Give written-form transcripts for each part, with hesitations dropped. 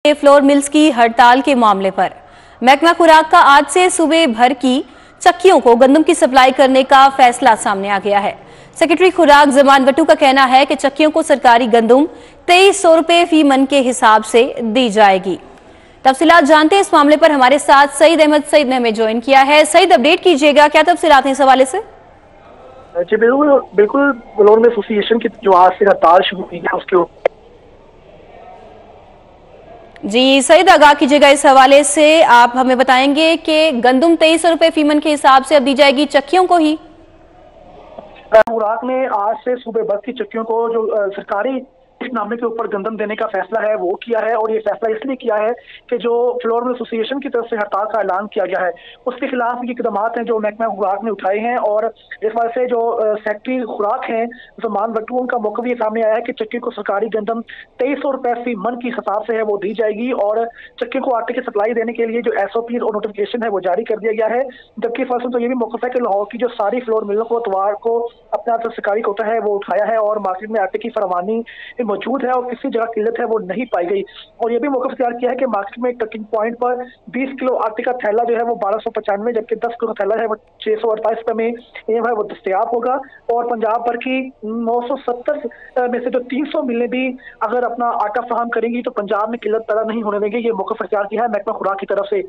Flour mills की हड़ताल के मामले पर महकमा खुराक का आज से सूबे भर की चक्कियों को गंदम की सप्लाई करने का फैसला सामने आ गया है। सेक्रेटरी खुराक जमान वट्टू का कहना है कि चक्कियों को सरकारी गंदम 2300 रुपए फी मन के हिसाब से दी जाएगी। तफसीलात जानते हैं, इस मामले पर हमारे साथ सईद अहमद सईद ने हमें ज्वाइन किया है। सईद, अपडेट कीजिएगा, क्या तफसीलात हैं इस हवाले से? जी बिल्कुल फ्लोर मिल एसोसिएशन की जो आज से हड़ताल शुरू हुई है उसके जी सईद, आगाह कीजिएगा इस हवाले से। आप हमें बताएंगे कि गंदम 2300 रुपए फीमन के हिसाब से अब दी जाएगी चक्कियों को ही। खुराक ने आज से सूबे भर की चक्कियों को जो सरकारी नामे के ऊपर गंदम देने का फैसला है वो किया है, और ये फैसला इसलिए किया है कि जो फ्लोर मिल एसोसिएशन की तरफ से हड़ताल का ऐलान किया गया है उसके खिलाफ ये इकदाम हैं जो महकमा खुराक ने उठाए हैं। और इस वजह से जो सेक्रेटरी खुराक हैं जमान वट्टू, उनका मौक़िफ़ ये सामने आया है कि चक्की को सरकारी गंदम 2300 रुपए फी मन की हिसाब से है वो दी जाएगी, और चक्की को आटे की सप्लाई देने के लिए जो SOP और नोटिफिकेशन है वो जारी कर दिया गया है। जबकि फर्स्ट तो ये भी मौक़िफ़ है कि लाहौर की जो सारी फ्लोर मिलों को इतवार को अपना जो सरकारी कोटा है वो उठाया है और मार्केट में आटे की फरमानी मौजूद है और किसी जगह किल्लत है वो नहीं पाई गई। और ये भी मौक़िफ़ तैयार किया है कि मार्केट में टकिंग पॉइंट पर 20 किलो आटे का थैला जो है वो 1295, जबकि 10 किलो का थैला है वो 648 रुपए में ये है वो दस्तयाब होगा। और पंजाब भर की 970 में से जो 300 मिलें भी अगर अपना आटा फराहम करेंगी तो पंजाब में किल्लत पैदा नहीं होने देंगे। ये मौक़िफ़ तैयार किया है महकमा खुराक की तरफ से।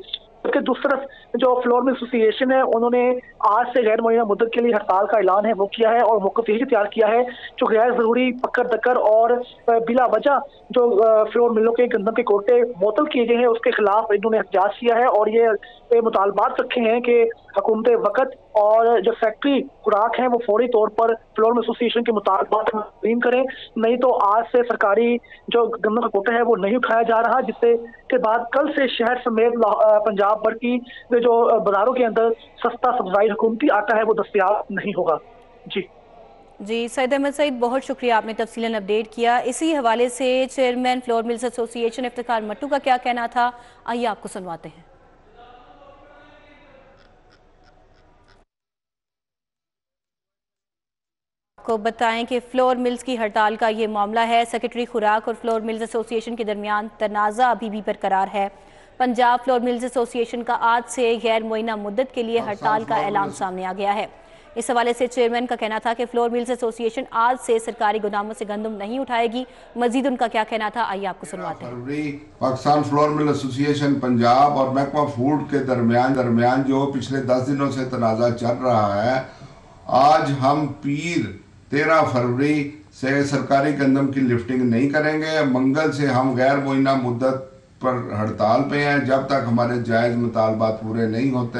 जबकि दूसरी तरफ जो फ्लोर मिल एसोसिएशन है उन्होंने आज से गैर मुअय्यना मुद्दत के लिए हड़ताल का ऐलान है वो किया है, और मौक़िफ़ यही तैयार किया है जो गैर जरूरी पकड़ दक्कर और बिला वजह जो फ्लोर मिलों के गंदम के कोटे मुअत्तल किए गए हैं उसके खिलाफ इन्होंने एहतजाज किया है। और ये मुतालबात रखे हैं कि हुकूमत वक़्त और जो फैक्ट्री खुराक हैं वो फौरी तौर पर फ्लोर मिल एसोसिएशन के मुतालबात तस्लीम करें, नहीं तो आज से सरकारी जो गंदम का कोटा है वो नहीं उठाया जा रहा, जिससे के बाद कल से शहर समेत पंजाब भर की जो बाजारों के अंदर सस्ता सब्सिडाइज्ड हुकूमती आटा है वो दस्तयाब नहीं होगा। जी सईद अहमद सईद, बहुत शुक्रिया, आपने तफसीलन अपडेट किया। इसी हवाले से chairman flour mills association Iftikhar Mattu का क्या कहना था, आइए आपको सुनवाते हैं। को बताएं कि फ्लोर मिल्स की हड़ताल का ये मामला है। सेक्रेटरी खुराक और फ्लोर मिल्स एसोसिएशन के दरमियान तनाज़ा अभी भी बरकरार है। पंजाब फ्लोर मिल्स एसोसिएशन का आज से गैर मुअय्यना मुद्दत के लिए हड़ताल का ऐलान सामने आ गया है। इस हवाले से चेयरमैन का कहना था कि फ्लोर मिल्स एसोसिएशन आज से सरकारी गोदामों से गंदम नहीं उठाएगी। मजीद उनका क्या कहना था, आइए आपको सुनवाते हैं। Pakistan flour mill association Punjab और महकमा फूड के दरमियान जो पिछले 10 दिनों से तनाज़ा चल रहा है, आज हम पीर 13 फरवरी से सरकारी गंदम की लिफ्टिंग नहीं करेंगे। मंगल से हम गैर मुअय्यना मुद्दत पर हड़ताल पे हैं। जब तक हमारे जायज़ मुतालबात पूरे नहीं होते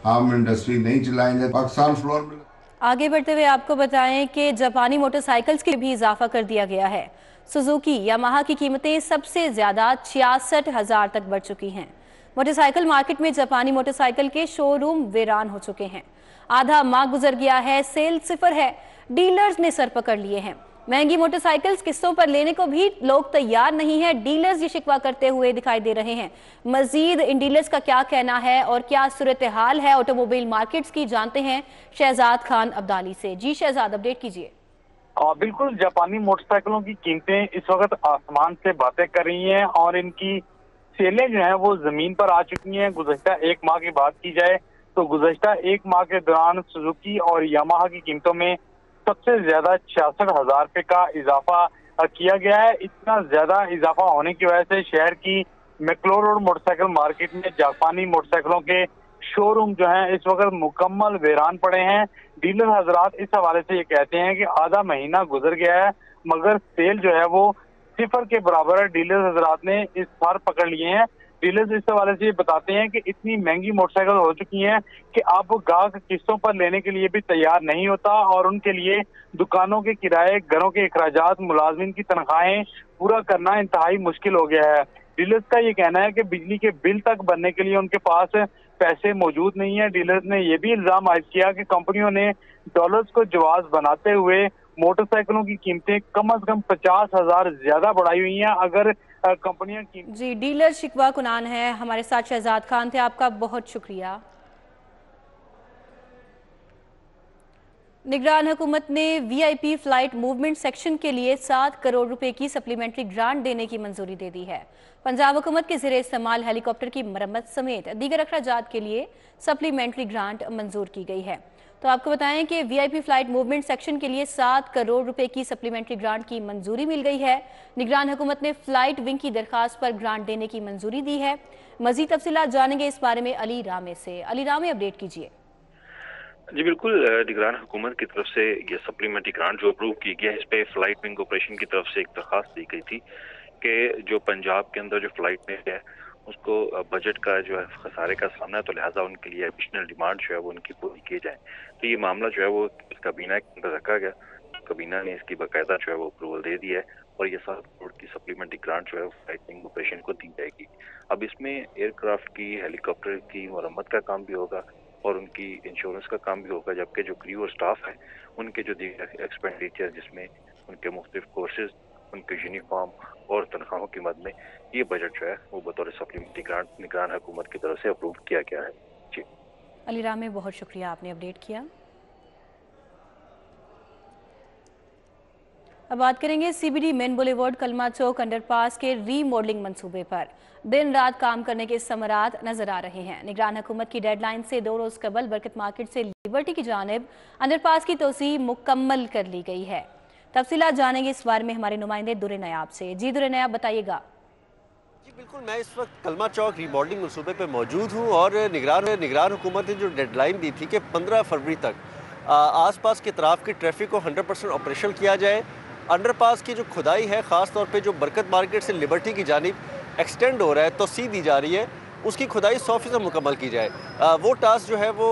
हम इंडस्ट्री नहीं चलाएंगे। पाकिस्तान फ्लोर मिल आगे बढ़ते हुए आपको बताएं कि जापानी मोटरसाइकिल्स की भी इजाफा कर दिया गया है। सुजुकी यामाहा की कीमतें सबसे ज्यादा 66,000 तक बढ़ चुकी हैं। मोटरसाइकिल मार्केट में जापानी मोटरसाइकिल के शोरूम वीरान हो चुके हैं। आधा माह गुजर गया है, सेल सिफर है, डीलर्स ने सर पकड़ लिए हैं। महंगी मोटरसाइकिल्स किस्तों पर लेने को भी लोग तैयार नहीं है। डीलर्स ये शिकवा करते हुए दिखाई दे रहे हैं। मजीद इन डीलर्स का क्या कहना है और क्या सूरत हाल है ऑटोमोबाइल मार्केट्स की, जानते हैं शहजाद खान अब्दाली से। जी शहजाद, अपडेट कीजिए। बिल्कुल, जापानी मोटरसाइकिलों की कीमतें इस वक्त आसमान से बातें कर रही हैं और इनकी सेलें जो हैं वो जमीन पर आ चुकी हैं। गुज़श्ता एक माह की बात की जाए तो गुज़श्ता एक माह के दौरान सुजुकी और यामाहा की कीमतों में सबसे ज्यादा 66,000 रुपए का इजाफा किया गया है। इतना ज्यादा इजाफा होने की वजह से शहर की मैक्लोर रोड मोटरसाइकिल मार्केट में जापानी मोटरसाइकिलों के शोरूम जो हैं इस वक्त मुकम्मल वीरान पड़े हैं। डीलर हजरात इस हवाले से ये कहते हैं कि आधा महीना गुजर गया है मगर सेल जो है वो सिफर के बराबर है। डीलर हजरात ने इस सर पकड़ लिए हैं। डीलर्स इस हवाले से बताते हैं कि इतनी महंगी मोटरसाइकिल हो चुकी हैं कि अब गाहक किस्तों पर लेने के लिए भी तैयार नहीं होता और उनके लिए दुकानों के किराए, घरों के अखराजात, मुलाजमिन की तनख्वाहें पूरा करना इंतहाई मुश्किल हो गया है। डीलर्स का ये कहना है कि बिजली के बिल तक भरने के लिए उनके पास पैसे मौजूद नहीं है। डीलर्स ने यह भी इल्जाम आयद किया कि कंपनियों ने डॉलर्स को जवाज बनाते हुए मोटरसाइकिलों की कीमतें कम से कम 50,000 ज्यादा बढ़ाई हुई हैं। अगर कंपनियां जी, डीलर शिकवा कुनान है हमारे साथ, शहजाद खान थे, आपका बहुत शुक्रिया। निगरान हुकूमत ने वीआईपी फ्लाइट मूवमेंट सेक्शन के लिए 7 करोड़ रुपए की सप्लीमेंट्री ग्रांट देने की मंजूरी दे दी है। पंजाब हुकूमत के ज़रिए इस्तेमाल हेलीकॉप्टर की मरम्मत समेत दीगर अखराजात के लिए सप्लीमेंट्री ग्रांट मंजूर की गई है। तो आपको बताएं कि वीआईपी फ्लाइट मूवमेंट सेक्शन के लिए 7 करोड़ रुपए की सप्लीमेंट्री ग्रांट की मंजूरी मिल गई है। निगरान हुकूमत ने फ्लाइट विंग की दरखास्त पर ग्रांट देने की मंजूरी दी है। मजीद तफसीलात जानेंगे इस बारे में अली रामे से। अली रामे, अपडेट कीजिए। जी बिल्कुल, निगरान हुकूमत की तरफ से ये सप्लीमेंट्री ग्रांट जो अप्रूव की गया है, इस पे फ्लाइट विंग ऑपरेशन की तरफ से एक दरखास्त दी गई थी कि जो पंजाब के अंदर जो फ्लाइट विंग है उसको बजट का जो है खसारे का सामना है, तो लिहाजा उनके लिए एडिशनल डिमांड जो है वो उनकी पूरी की जाए। तो ये मामला जो है वो काबीना के अंदर रखा गया, काबीना ने इसकी बाकायदा जो है वो अप्रूवल दे दिया है और ये 7 करोड़ की सप्लीमेंट्री ग्रांट जो है फ्लाइट विंग ऑपरेशन को दी जाएगी। अब इसमें एयरक्राफ्ट की, हेलीकॉप्टर की मरम्मत का काम भी होगा और उनकी इंश्योरेंस का काम भी होगा, जबकि जो क्रू और स्टाफ है उनके जो एक्सपेंडिचर जिसमें उनके मुख्तलिफ कोर्सेज, उनके यूनिफॉर्म और तनख्वाहों की मद में ये बजट जो है वो बतौर सप्लीमेंट्री ग्रांट निगरान हुकूमत की तरफ से अप्रूव किया गया है। जी अली रामे, बहुत शुक्रिया, आपने अपडेट किया। अब बात करेंगे सीबीडी मेन बुलेवार्ड कलमा चौक अंडरपास के रीमॉडलिंग मंसूबे पर। दिन रात काम करने के समरात नजर आ रहे हैं। निगरान हुकूमत की डेडलाइन से 2 रोज कबल बरकत मार्केट से लिबर्टी की जानिब अंडरपास की तोसी मुकम्मल कर ली गई है। तफसीलात जानेंगे इस बारे में हमारे नुमाइंदे दुरे नयाब से। जी दुरे नयाब, बताइएगा। जी बिल्कुल, मैं इस वक्त कलमा चौक रीमॉडलिंग मनसूबे पर मौजूद हूँ और निगरान हुकूमत ने जो डेडलाइन दी थी कि 15 फरवरी तक आसपास के तरफ की ट्रैफिक को 100% ऑपरेशनल किया जाए। अंडरपास की जो खुदाई है, ख़ास तौर पे जो बरकत मार्केट से लिबर्टी की जानिब एक्सटेंड हो रहा है, तोसी दी जा रही है, उसकी खुदाई 100% मुकम्मल की जाए। वो टास्क जो है वो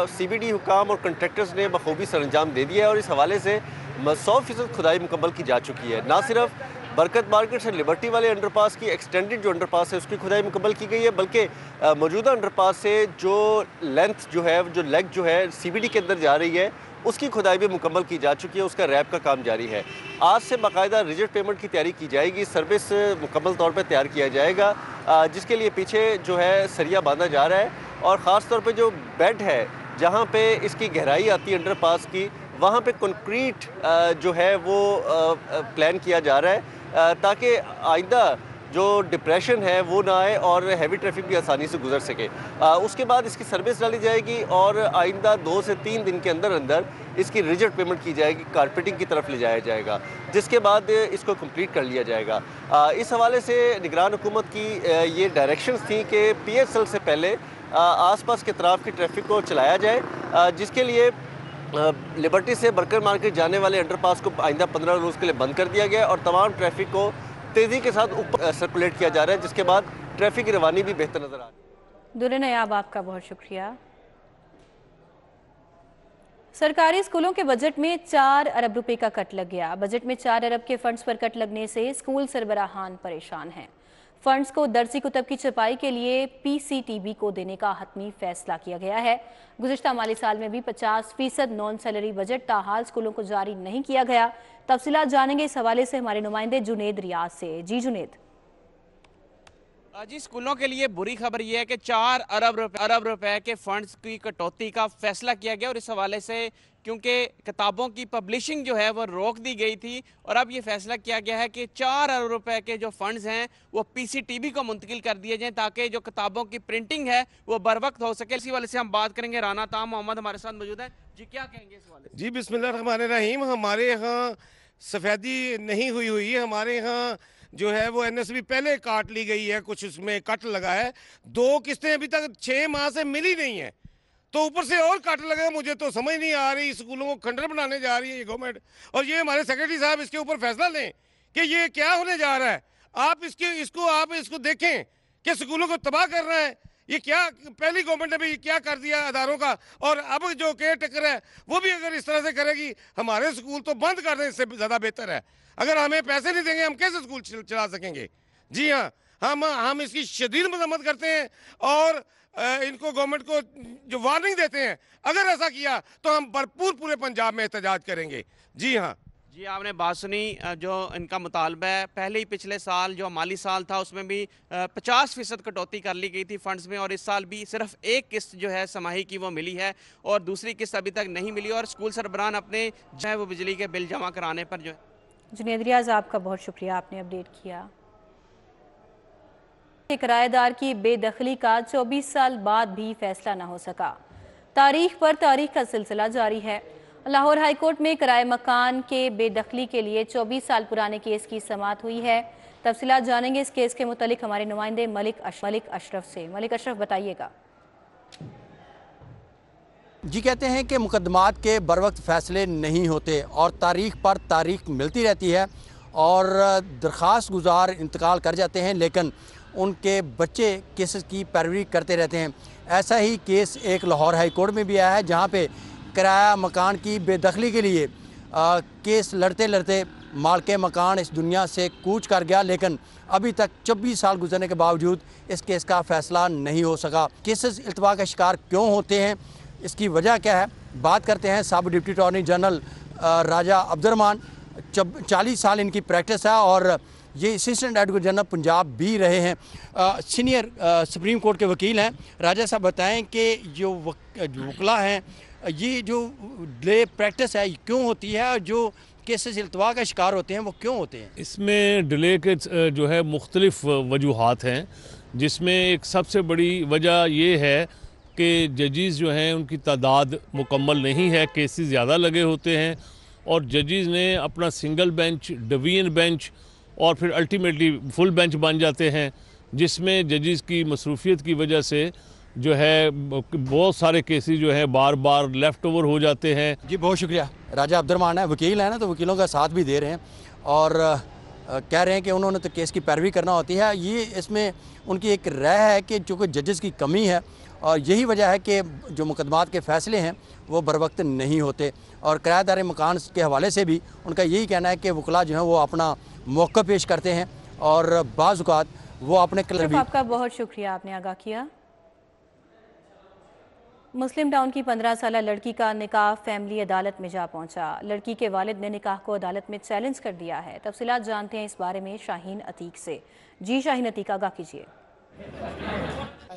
सीबीडी हुकाम और कंट्रैक्टर्स ने बखूबी सरंजाम दे दिया है और इस हवाले से 100% खुदाई मुकम्मल की जा चुकी है। ना सिर्फ बरकत मार्केट से लिबर्टी वाले अंडरपास की एक्सटेंडेड जो अंडरपास है उसकी खुदाई मुकम्मल की गई है, बल्कि मौजूदा अंडरपास से जो लेंथ जो है, जो लेग जो है सीबीडी के अंदर जा रही है, उसकी खुदाई भी मुकम्मल की जा चुकी है। उसका रैप का काम जारी है। आज से बाकायदा रिजिट पेमेंट की तैयारी की जाएगी, सर्विस मुकम्मल तौर पर तैयार किया जाएगा, जिसके लिए पीछे जो है सरिया बांधा जा रहा है और ख़ास तौर पे जो बेड है जहाँ पे इसकी गहराई आती है अंडरपास की, वहाँ पे कंक्रीट जो है वो प्लान किया जा रहा है ताकि आइंदा जो डिप्रेशन है वो ना आए और हैवी ट्रैफिक भी आसानी से गुजर सके। उसके बाद इसकी सर्विस डाली जाएगी और आइंदा 2 से 3 दिन के अंदर अंदर इसकी रिजिट पेमेंट की जाएगी, कारपेटिंग की तरफ ले जाया जाएगा, जिसके बाद इसको कंप्लीट कर लिया जाएगा। इस हवाले से निगरान हुकूमत की ये डायरेक्शंस थी कि PSL से पहले आसपास के तरफ की ट्रैफिक को चलाया जाए, जिसके लिए लिबर्टी से बरकत मार्केट जाने वाले अंडरपास को आइंदा 15 रोज़ के लिए बंद कर दिया गया और तमाम ट्रैफिक को तेज़ी के साथ ऊपर सर्कुलेट किया जा रहा है, जिसके बाद ट्रैफिक की रवानी भी बेहतर नजर आ रही है। दुरे नयाब, आपका बहुत शुक्रिया। सरकारी स्कूलों के बजट में 4 अरब रुपए का कट लग गया। बजट में 4 अरब के फंड्स पर कट लगने से स्कूल सरबराहान परेशान हैं। फंड्स को दर्सी कुतब की छपाई के लिए PCTB को देने का हतमी फैसला किया गया है। गुज़िश्ता माली साल में भी 50% नॉन सैलरी बजट ताहाल स्कूलों को जारी नहीं किया गया। तफसीलात जानेंगे इस हवाले से हमारे नुमाइंदे जुनेद रियाज से। जी जुनेद। जी, स्कूलों के लिए बुरी खबर यह है कि 4 अरब रुपए के फंड्स की कटौती का फैसला किया गया और इस हवाले से क्योंकि किताबों की पब्लिशिंग जो है वो रोक दी गई थी और अब ये फैसला किया गया है कि 4 अरब रुपए के जो फंड्स हैं वो PCTB को मुंतकिल कर दिए जाएं ताकि जो किताबों की प्रिंटिंग है वो बर वक्त हो सके। इसी वाले से हम बात करेंगे। राना ताम मोहम्मद हमारे साथ मौजूद है। जी, क्या कहेंगे इस वाले? जी बिस्मिल्लाहिर्रहमानिर्रहीम। हमारे यहाँ सफ़ेदी नहीं हुई है। हमारे यहाँ जो है वो NSB पहले काट ली गई है, कुछ उसमें कट लगा है। 2 किस्तें अभी तक 6 माह से मिली नहीं है, तो ऊपर से और कट लगा। मुझे तो समझ नहीं आ रही, स्कूलों को खंडर बनाने जा रही है ये गवर्नमेंट। और ये हमारे सेक्रेटरी साहब इसके ऊपर फैसला लें कि ये क्या होने जा रहा है। आप इसको देखें कि स्कूलों को तबाह कर रहा है। ये क्या, पहली गवर्नमेंट ने भी क्या कर दिया अदारों का, और अब जो केयर टेकर है वो भी अगर इस तरह से करेगी, हमारे स्कूल तो बंद कर दें, इससे ज़्यादा बेहतर है। अगर हमें पैसे नहीं देंगे हम कैसे स्कूल चला सकेंगे। जी हाँ, हम इसकी शदीद मजम्मत करते हैं और इनको गवर्नमेंट को जो वार्निंग देते हैं, अगर ऐसा किया तो हम भरपूर पूरे पंजाब में एहतजाज करेंगे। जी हाँ। जी आपने बात सुनी, जो इनका मुतालबा है, पहले ही पिछले साल जो माली साल था उसमें भी 50% कटौती कर ली गई थी फंड्स में, और इस साल भी सिर्फ एक किस्त जो है समाही की वो मिली है और दूसरी किस्त अभी तक नहीं मिली, और स्कूल सरबराहान अपने जो है वो बिजली के बिल जमा कराने पर जो है। जुनैद रियाज, आपका बहुत शुक्रिया, आपने अपडेट किया। किराएदार की बेदखली का 24 साल बाद भी फैसला न हो सका। तारीख पर तारीख का सिलसिला जारी है। लाहौर हाईकोर्ट में किराए मकान के बेदखली के लिए 24 साल पुराने केस की समाअत हुई है। तफसीलात जानेंगे इस केस के मुतालिक हमारे नुमाइंदे मलिक अशरफ से। मलिक अशरफ, बताइएगा। जी, कहते हैं कि मुकदमात के बर वक्त फ़ैसले नहीं होते और तारीख पर तारीख मिलती रहती है और दरख्वास्त गुजार इंतकाल कर जाते हैं, लेकिन उनके बच्चे केसेस की पैरवी करते रहते हैं। ऐसा ही केस एक लाहौर हाई कोर्ट में भी आया है, जहाँ पे किराया मकान की बेदखली के लिए केस लड़ते लड़ते मालिक मकान इस दुनिया से कूच कर गया, लेकिन अभी तक 24 साल गुजरने के बावजूद इस केस का फ़ैसला नहीं हो सका। केसेस इल्तवा का शिकार क्यों होते हैं, इसकी वजह क्या है, बात करते हैं। सब डिप्टी अटॉर्नी जनरल राजा अब्दुर्रहमान, 40 साल इनकी प्रैक्टिस है और ये असिस्टेंट एडवोकेट जनरल पंजाब भी रहे हैं, सीनियर सुप्रीम कोर्ट के वकील हैं। राजा साहब, बताएं कि जो वकला हैं, ये जो डिले प्रैक्टिस है क्यों होती है और जो केसेस इल्तवा का शिकार होते हैं वो क्यों होते हैं? इसमें डिले के जो है मुख्तलिफ वजूहात हैं, जिसमें एक सबसे बड़ी वजह ये है कि जजेस जो हैं उनकी तादाद मुकम्मल नहीं है, केसेस ज़्यादा लगे होते हैं और जजेस ने अपना सिंगल बेंच, डिवीजन बेंच और फिर अल्टीमेटली फुल बेंच बन जाते हैं, जिसमें जजेस की मसरूफियत की वजह से जो है बहुत सारे केसेस जो है बार बार लेफ़्ट ओवर हो जाते हैं। जी, बहुत शुक्रिया। राजा अब्दुर्रहमान है, वकील है ना, तो वकीलों का साथ भी दे रहे हैं और कह रहे हैं कि उन्होंने तो केस की पैरवी करना होती है। ये इसमें उनकी एक राय है कि चूँकि जजेस की कमी है और यही वजह है कि जो मुकदमात के फ़ैसले हैं वो बर वक्त नहीं होते। और किराएदार मकान के हवाले से भी उनका यही कहना है कि वकला जो हैं वो अपना मौक़ा पेश करते हैं और बाज़ औक़ात वो अपने कलर भी। आपका बहुत शुक्रिया, आपने आगाह किया। मुस्लिम टाउन की 15 साला लड़की का निकाह फैमिली अदालत में जा पहुंचा। लड़की के वालिद ने निकाह को अदालत में चैलेंज कर दिया है। तफसीलात जानते हैं इस बारे में शाहीन अतीक से। जी शाहीन अतीक, आगाह कीजिए।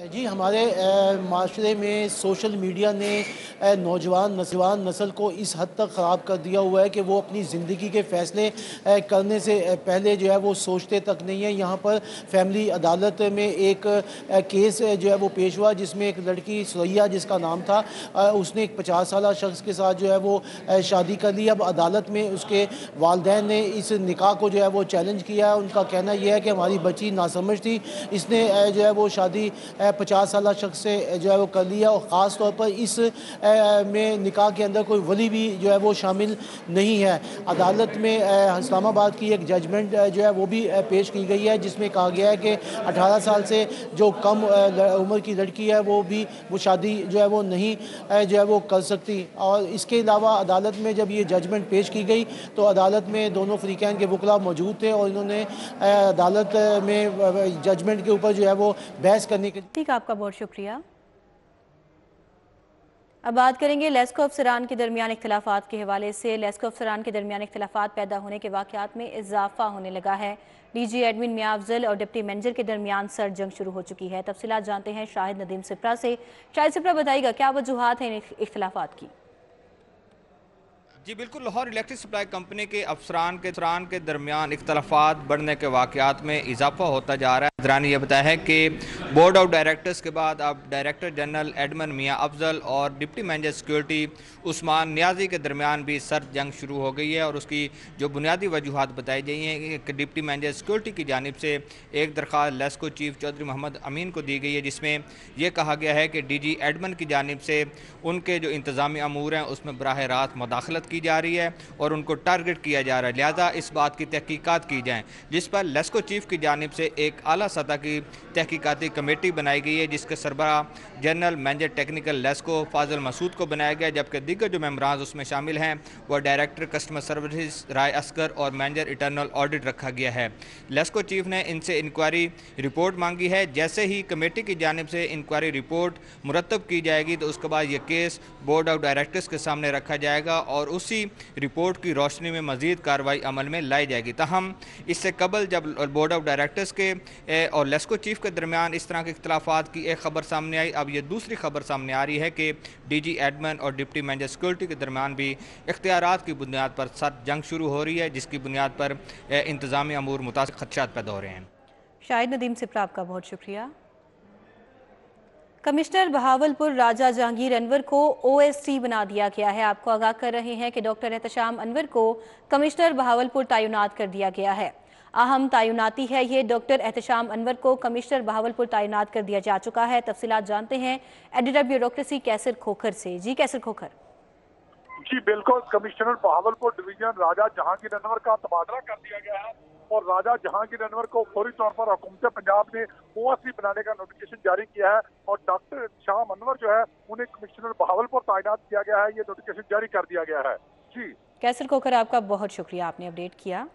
जी, हमारे माशरे में सोशल मीडिया ने नौजवान नस्ल को इस हद तक ख़राब कर दिया हुआ है कि वो अपनी ज़िंदगी के फ़ैसले करने से पहले जो है वो सोचते तक नहीं है। यहाँ पर फैमिली अदालत में एक केस जो है वो पेश हुआ, जिसमें एक लड़की सुरैया जिसका नाम था, उसने एक 50 साला शख्स के साथ जो है वो शादी कर ली। अब अदालत में उसके वालिदैन ने इस निकाह को जो है वो चैलेंज किया है। उनका कहना यह है कि हमारी बच्ची नासमझ थी, इसने जो है वो शादी 50 साला शख्स से जो है वो कर लिया और ख़ास तौर पर इस में निकाह के अंदर कोई वली भी जो है वो शामिल नहीं है। अदालत में इस्लामाबाद की एक जजमेंट जो है वो भी पेश की गई है, जिसमें कहा गया है कि 18 साल से जो कम उम्र की लड़की है वो भी वो शादी जो है वो नहीं जो है वो कर सकती। और इसके अलावा अदालत में जब ये जजमेंट पेश की गई तो अदालत में दोनों फ़रीक़ैन के वकला मौजूद थे और इन्होंने अदालत में जजमेंट के ऊपर जो है वो बहस करने के। ठीक, आपका बहुत शुक्रिया। अब बात करेंगे लेस्को अफसरान के दरमियान इख्तिलाफात के हवाले से। लेस्को अफसरान के दरमियान इख्तिलाफात पैदा होने के वाक़यात में इजाफा होने लगा है। डीजी एडमिन मियां अफजल और डिप्टी मैनेजर के दरमियान सर जंग शुरू हो चुकी है। तफसीलात जानते हैं शाहिद नदीम सिप्रा से। शाहिद सिप्रा, बताइएगा क्या वजूहात हैं इख्तिलाफात की? जी बिल्कुल, लाहौर इलेक्ट्रिक सप्लाई कंपनी के अफसरान के दरमियान इख्तलाफात बढ़ने के वाक़यात में इजाफा होता जा रहा है। दरानी ये बताया है कि बोर्ड ऑफ डायरेक्टर्स के बाद अब director general admin Mian Afzal और deputy manager security Usman Niazi के दरमियान भी सर जंग शुरू हो गई है। और उसकी जो बुनियादी वजूहात बताई गई हैं कि डिप्टी मैनेजर सिक्योरिटी की जानिब से एक दरख्वास्त लेस्को चीफ चौधरी मोहम्मद अमीन को दी गई है, जिसमें यह कहा गया है कि डीजी एडमन की जानिब से उनके जो इंतज़ामी अमूर हैं उसमें बराह रास्त मुदाखलत की जा रही है और उनको टारगेट किया जा रहा है। लिहाजा इस बात की तहकीकात की जाए, जिस पर लेस्को चीफ की जानिब से एक आला सतह की तहकीकाती कमेटी बनाई गई है, जिसके सरबराह जनरल मैनेजर टेक्निकल लेस्को फाजिल मसूद को बनाया गया, जबकि दीगर जो मेम्बरान उसमें शामिल हैं वह डायरेक्टर कस्टमर सर्विस राय अस्कर और मैनेजर इंटरनल ऑडिट रखा गया है। लेस्को चीफ ने इनसे इंक्वायरी रिपोर्ट मांगी है। जैसे ही कमेटी की जानिब से इंक्वायरी रिपोर्ट मुरतब की जाएगी तो उसके बाद ये केस बोर्ड ऑफ डायरेक्टर्स के सामने रखा जाएगा और उस उसी रिपोर्ट की रोशनी में मज़ीद कार्रवाई अमल में लाई जाएगी। ताहम इससे कबल जब बोर्ड ऑफ डायरेक्टर्स के और लेस्को चीफ के दरमियान इस तरह के इख्तलाफात की एक खबर सामने आई, अब ये दूसरी खबर सामने आ रही है कि DG एडमिन और डिप्टी मैनेजर सिक्योरिटी के दरमियान भी इख्तियारात की बुनियाद पर सख्त जंग शुरू हो रही है, जिसकी बुनियाद पर इंतजामी अमूर मुतासिर खदशात पैदा हो रहे हैं। शाहिद नदीम सिप्रा, आपका बहुत शुक्रिया। कमिश्नर बहावलपुर राजा जहांगीर अनवर को OST बना दिया गया है। आपको आगाह कर रहे हैं कि डॉक्टर एहतशाम अनवर को कमिश्नर बहावलपुर तैनात कर दिया गया है। अहम तैनाती है ये। डॉक्टर एहतशाम अनवर को कमिश्नर बहावलपुर तैनात कर दिया जा चुका है। तफसीलात जानते हैं एडिटर ब्यूरोक्रेसी कैसर खोखर से। जी कैसर खोखर। जी बिल्कुल, कमिश्नर बहावलपुर डिवीजन राजा जहांगीर अनवर का तबादला कर दिया गया है और राजा जहांगीर अनवर को फौरी तौर पर हुकूमत पंजाब ने OST बनाने का नोटिफिकेशन जारी किया है और डॉक्टर एहतशाम अनवर जो है उन्हें कमिश्नर बहावलपुर तैनात किया गया है। ये नोटिफिकेशन जारी कर दिया गया है। जी कैसर खोखर, आपका बहुत शुक्रिया, आपने अपडेट किया।